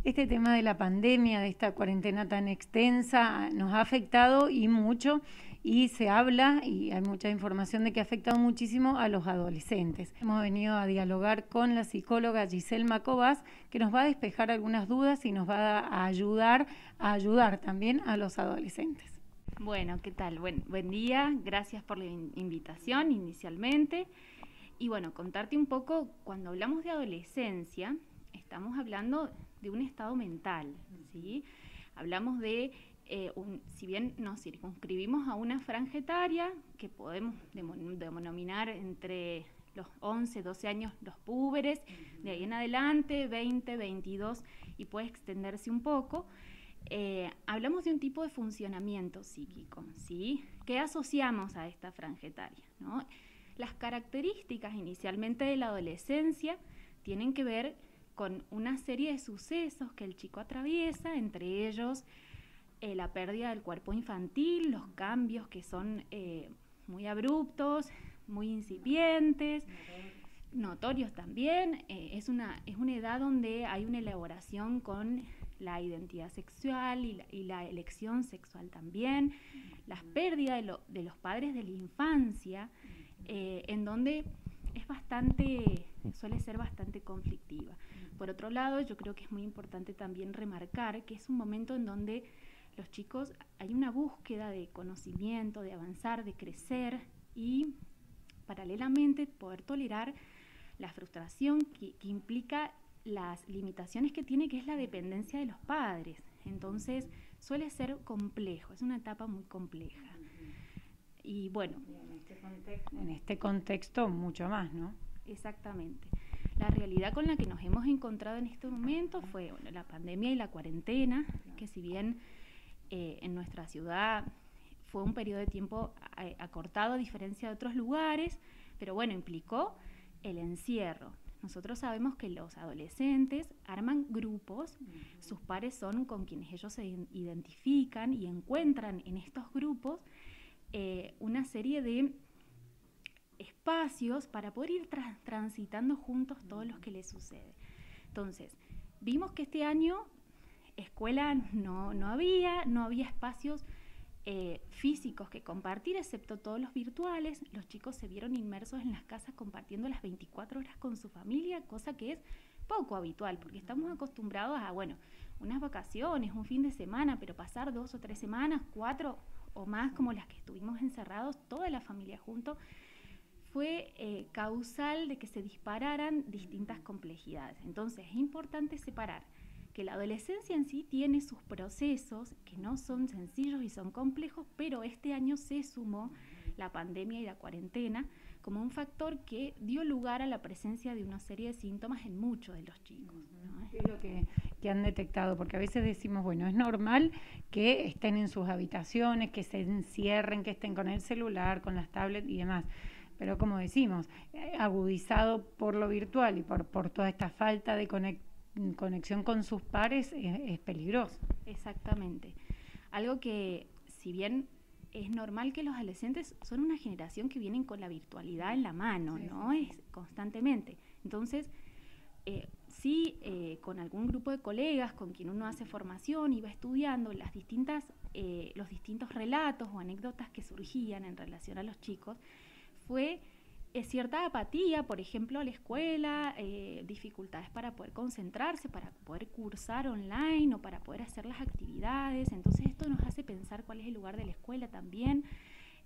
Este tema de la pandemia, de esta cuarentena tan extensa, nos ha afectado y mucho, y se habla, y hay mucha información de que ha afectado muchísimo a los adolescentes. Hemos venido a dialogar con la psicóloga Giselle Macobas, que nos va a despejar algunas dudas y nos va a ayudar también a los adolescentes. Bueno, ¿qué tal? Buen día, gracias por la invitación inicialmente. Y bueno, contarte un poco, cuando hablamos de adolescencia, estamos hablando de un estado mental, ¿sí? Hablamos de, si bien nos circunscribimos a una franja etaria, que podemos denominar entre los 11, 12 años los púberes, de ahí en adelante, 20, 22, y puede extenderse un poco. Hablamos de un tipo de funcionamiento psíquico, ¿sí? ¿Qué asociamos a esta franja etaria, ¿no? Las características inicialmente de la adolescencia tienen que ver con una serie de sucesos que el chico atraviesa, entre ellos la pérdida del cuerpo infantil, los cambios que son muy abruptos, muy incipientes, notorios también. Es una edad donde hay una elaboración con la identidad sexual y la elección sexual también, las pérdidas de los padres de la infancia, en donde suele ser bastante conflictiva. Por otro lado, yo creo que es muy importante también remarcar que es un momento en donde los chicos hay una búsqueda de conocimiento, de avanzar, de crecer y paralelamente poder tolerar la frustración que implica las limitaciones que tiene, que es la dependencia de los padres. Entonces suele ser complejo, es una etapa muy compleja. Y bueno, en este contexto mucho más, ¿no? Exactamente. La realidad con la que nos hemos encontrado en este momento fue la pandemia y la cuarentena, que si bien en nuestra ciudad fue un periodo de tiempo acortado a diferencia de otros lugares, pero bueno, implicó el encierro. Nosotros sabemos que los adolescentes arman grupos, sus pares son con quienes ellos se identifican y encuentran en estos grupos una serie de espacios para poder ir transitando juntos todo lo que les sucede. Entonces, vimos que este año escuela no había espacios físicos que compartir, excepto todos los virtuales. Los chicos se vieron inmersos en las casas compartiendo las 24 horas con su familia, cosa que es poco habitual, porque estamos acostumbrados a, bueno, unas vacaciones, un fin de semana, pero pasar 2 o 3 semanas, 4 o más, como las que estuvimos encerrados, toda la familia juntos, fue causal de que se dispararan distintas complejidades. Entonces es importante separar que la adolescencia en sí tiene sus procesos que no son sencillos y son complejos, pero este año se sumó la pandemia y la cuarentena como un factor que dio lugar a la presencia de una serie de síntomas en muchos de los chicos, ¿no? ¿Qué es lo que han detectado? Porque a veces decimos, bueno, es normal que estén en sus habitaciones, que se encierren, que estén con el celular, con las tablets y demás. Pero como decimos, agudizado por lo virtual y por toda esta falta de conexión con sus pares, es peligroso. Exactamente. Algo que, si bien es normal que los adolescentes son una generación que vienen con la virtualidad en la mano, ¿no? Es constantemente. Entonces, con algún grupo de colegas con quien uno hace formación y va estudiando los distintos relatos o anécdotas que surgían en relación a los chicos, fue cierta apatía, por ejemplo, a la escuela, dificultades para poder concentrarse, para poder cursar online o para poder hacer las actividades. Entonces esto nos hace pensar cuál es el lugar de la escuela también,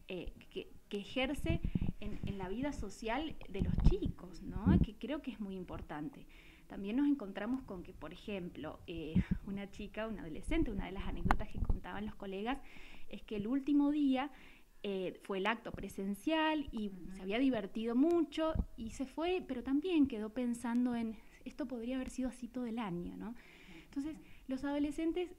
que ejerce en la vida social de los chicos, ¿no? Que creo que es muy importante. También nos encontramos con que, por ejemplo, una adolescente, una de las anécdotas que contaban los colegas es que el último día fue el acto presencial y se había divertido mucho y se fue, pero también quedó pensando en esto podría haber sido así todo el año, ¿no? Entonces, los adolescentes,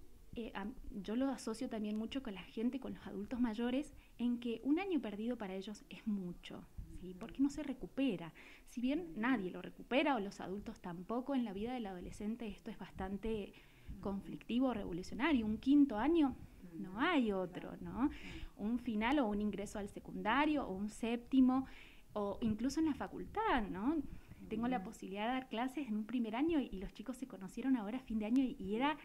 yo lo asocio también mucho con la gente, con los adultos mayores, en que un año perdido para ellos es mucho, ¿sí? Porque no se recupera. Si bien nadie lo recupera o los adultos tampoco, en la vida del adolescente esto es bastante conflictivo, revolucionario. Un quinto año no hay otro, ¿no? Un final o un ingreso al secundario o un séptimo o incluso en la facultad, ¿no? tengo la posibilidad de dar clases en un primer año y los chicos se conocieron ahora a fin de año y era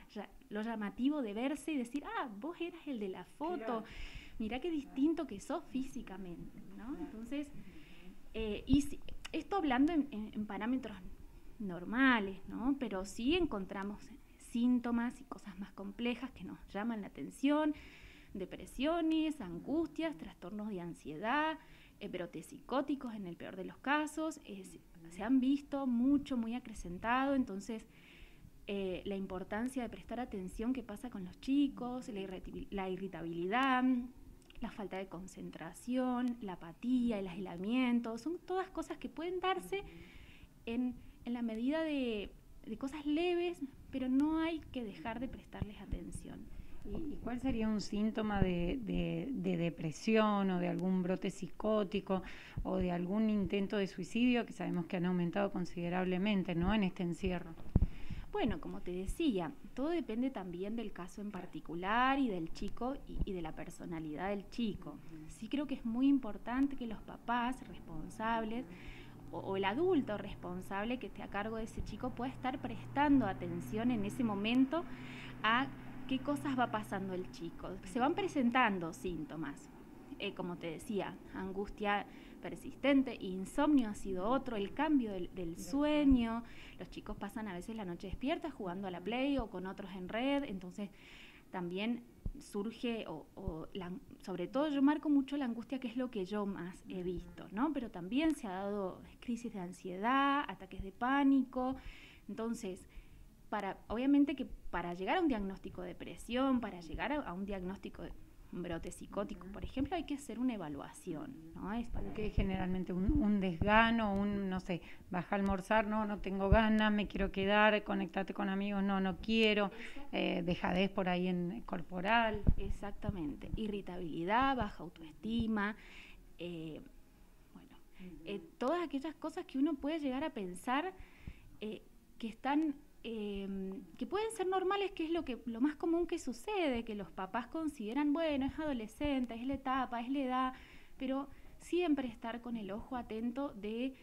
lo llamativo de verse y decir, vos eras el de la foto, claro. Mirá qué distinto que sos físicamente, ¿no? Entonces, esto hablando en parámetros normales, ¿no? Pero sí encontramos síntomas y cosas más complejas que nos llaman la atención, depresiones, angustias, trastornos de ansiedad, brotes psicóticos en el peor de los casos, se han visto muy acrecentado. Entonces la importancia de prestar atención qué pasa con los chicos, la irritabilidad, la falta de concentración, la apatía, el aislamiento, son todas cosas que pueden darse en la medida de cosas leves, pero no hay que dejar de prestarles atención. ¿Y cuál sería un síntoma de depresión o de algún brote psicótico o de algún intento de suicidio que sabemos que han aumentado considerablemente, ¿no?, en este encierro? Bueno, como te decía, todo depende también del caso en particular y del chico y de la personalidad del chico. Sí creo que es muy importante que los papás responsables o el adulto responsable que esté a cargo de ese chico pueda estar prestando atención en ese momento a qué cosas va pasando el chico. Se van presentando síntomas, como te decía, angustia persistente, insomnio ha sido otro, el cambio del sueño, los chicos pasan a veces la noche despierta jugando a la Play o con otros en red, entonces también surge, sobre todo yo marco mucho la angustia, que es lo que yo más he visto, ¿no? Pero también se ha dado crisis de ansiedad, ataques de pánico. Entonces, obviamente que para llegar a un diagnóstico de depresión, para llegar a un diagnóstico de un brote psicótico, por ejemplo, hay que hacer una evaluación, ¿no? Es para que generalmente un desgano, no sé, baja a almorzar, no tengo ganas, me quiero quedar, conectarte con amigos, no quiero, dejadez por ahí corporal. Exactamente, irritabilidad, baja autoestima, todas aquellas cosas que uno puede llegar a pensar que están que pueden ser normales, que es lo más común que sucede, que los papás consideran, bueno, es adolescente, es la etapa, es la edad, pero siempre estar con el ojo atento de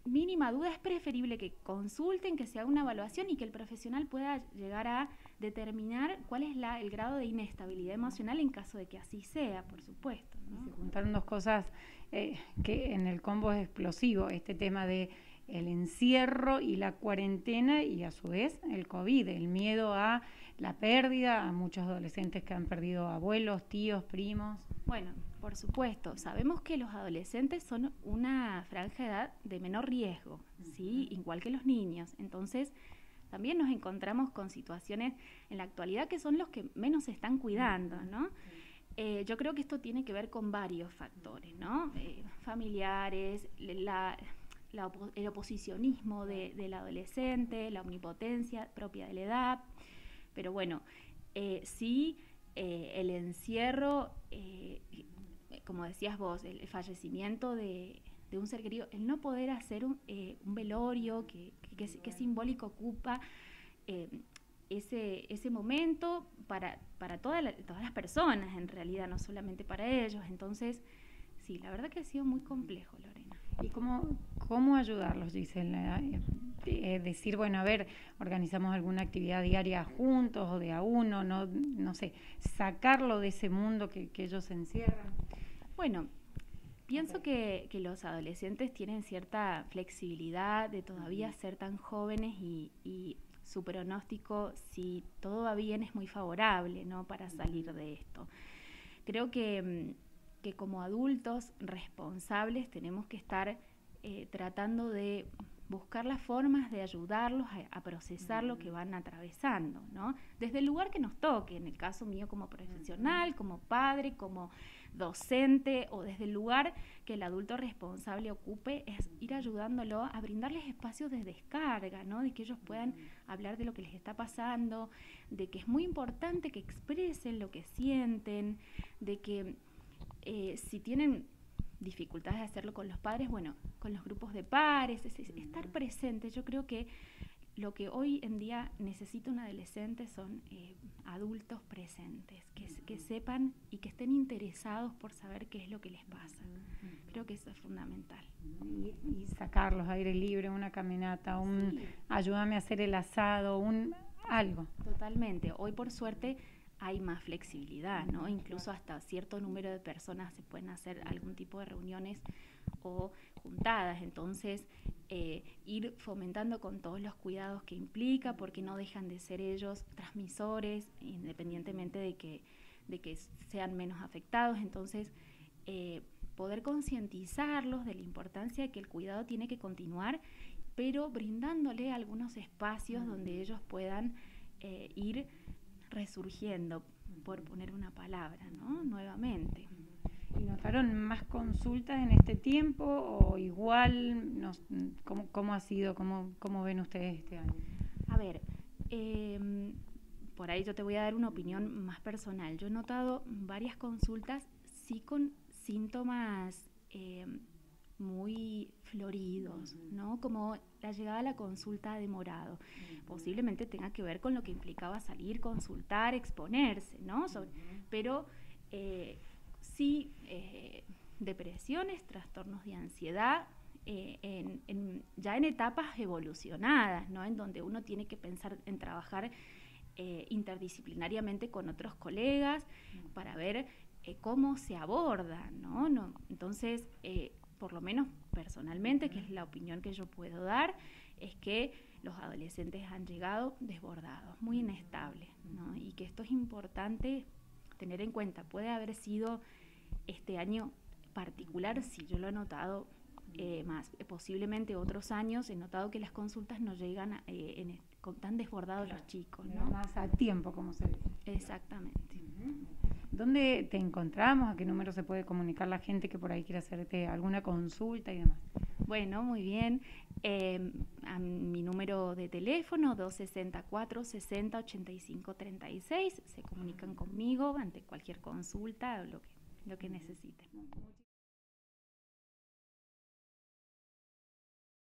mínima duda. Es preferible que consulten, que se haga una evaluación y que el profesional pueda llegar a determinar cuál es el grado de inestabilidad emocional en caso de que así sea, por supuesto, ¿no? Se juntaron dos cosas que en el combo es explosivo, este tema de el encierro y la cuarentena y a su vez el COVID, el miedo a la pérdida, a muchos adolescentes que han perdido abuelos, tíos, primos. Bueno, por supuesto, sabemos que los adolescentes son una franja de edad de menor riesgo, ¿sí? Igual que los niños. Entonces, también nos encontramos con situaciones en la actualidad que son los que menos se están cuidando, ¿no? Yo creo que esto tiene que ver con varios factores, ¿no? Familiares, el oposicionismo del adolescente, la omnipotencia propia de la edad, pero bueno, sí, el encierro, como decías vos, el fallecimiento de un ser querido, el no poder hacer un velorio que simbólico ocupa ese momento para todas las personas, en realidad, no solamente para ellos. Entonces, sí, la verdad que ha sido muy complejo, Lorena. ¿Y cómo ayudarlos, Gisela? Decir, bueno, a ver, organizamos alguna actividad diaria juntos o de a uno, no sé, sacarlo de ese mundo que ellos encierran. Bueno, pienso que los adolescentes tienen cierta flexibilidad de todavía ser tan jóvenes y su pronóstico, si todo va bien, es muy favorable, ¿no?, para salir de esto. Creo que como adultos responsables tenemos que estar tratando de buscar las formas de ayudarlos a procesar lo que van atravesando, ¿no? Desde el lugar que nos toque, en el caso mío como profesional, como padre, como docente, o desde el lugar que el adulto responsable ocupe, es ir ayudándolo a brindarles espacios de descarga, ¿no? De que ellos puedan hablar de lo que les está pasando, de que es muy importante que expresen lo que sienten, de que si tienen dificultades de hacerlo con los padres, bueno, con los grupos de pares, estar presentes. Yo creo que lo que hoy en día necesita un adolescente son adultos presentes, que sepan y que estén interesados por saber qué es lo que les pasa. Creo que eso es fundamental. Y sacarlos aire libre, una caminata, Sí. Ayúdame a hacer el asado, algo. Totalmente. Hoy por suerte hay más flexibilidad, ¿no? Incluso hasta cierto número de personas se pueden hacer algún tipo de reuniones o juntadas. Entonces, ir fomentando con todos los cuidados que implica, porque no dejan de ser ellos transmisores, independientemente de que sean menos afectados. Entonces, poder concientizarlos de la importancia de que el cuidado tiene que continuar, pero brindándole algunos espacios donde ellos puedan ir resurgiendo, por poner una palabra, ¿no? Nuevamente. ¿Y notaron más consultas en este tiempo o igual? ¿Cómo ha sido? ¿Cómo ven ustedes este año? A ver, por ahí yo te voy a dar una opinión más personal. Yo he notado varias consultas, sí, con síntomas muy floridos, ¿no? Como la llegada a la consulta ha demorado. Posiblemente tenga que ver con lo que implicaba salir, consultar, exponerse, ¿no? Pero sí, depresiones, trastornos de ansiedad, ya en etapas evolucionadas, ¿no? En donde uno tiene que pensar en trabajar interdisciplinariamente con otros colegas para ver cómo se aborda, ¿no? Entonces, por lo menos personalmente, que es la opinión que yo puedo dar, es que los adolescentes han llegado desbordados, muy inestables, ¿no? Y que esto es importante tener en cuenta. Puede haber sido este año particular, sí, yo lo he notado más. Posiblemente otros años he notado que las consultas no llegan con tan desbordados los chicos, ¿no? Más a tiempo, como se dice. Exactamente. ¿Dónde te encontramos? ¿A qué número se puede comunicar la gente que por ahí quiere hacerte alguna consulta y demás? Bueno, muy bien. A mi número de teléfono, 264 60 85 36. Se comunican conmigo ante cualquier consulta o lo que necesiten.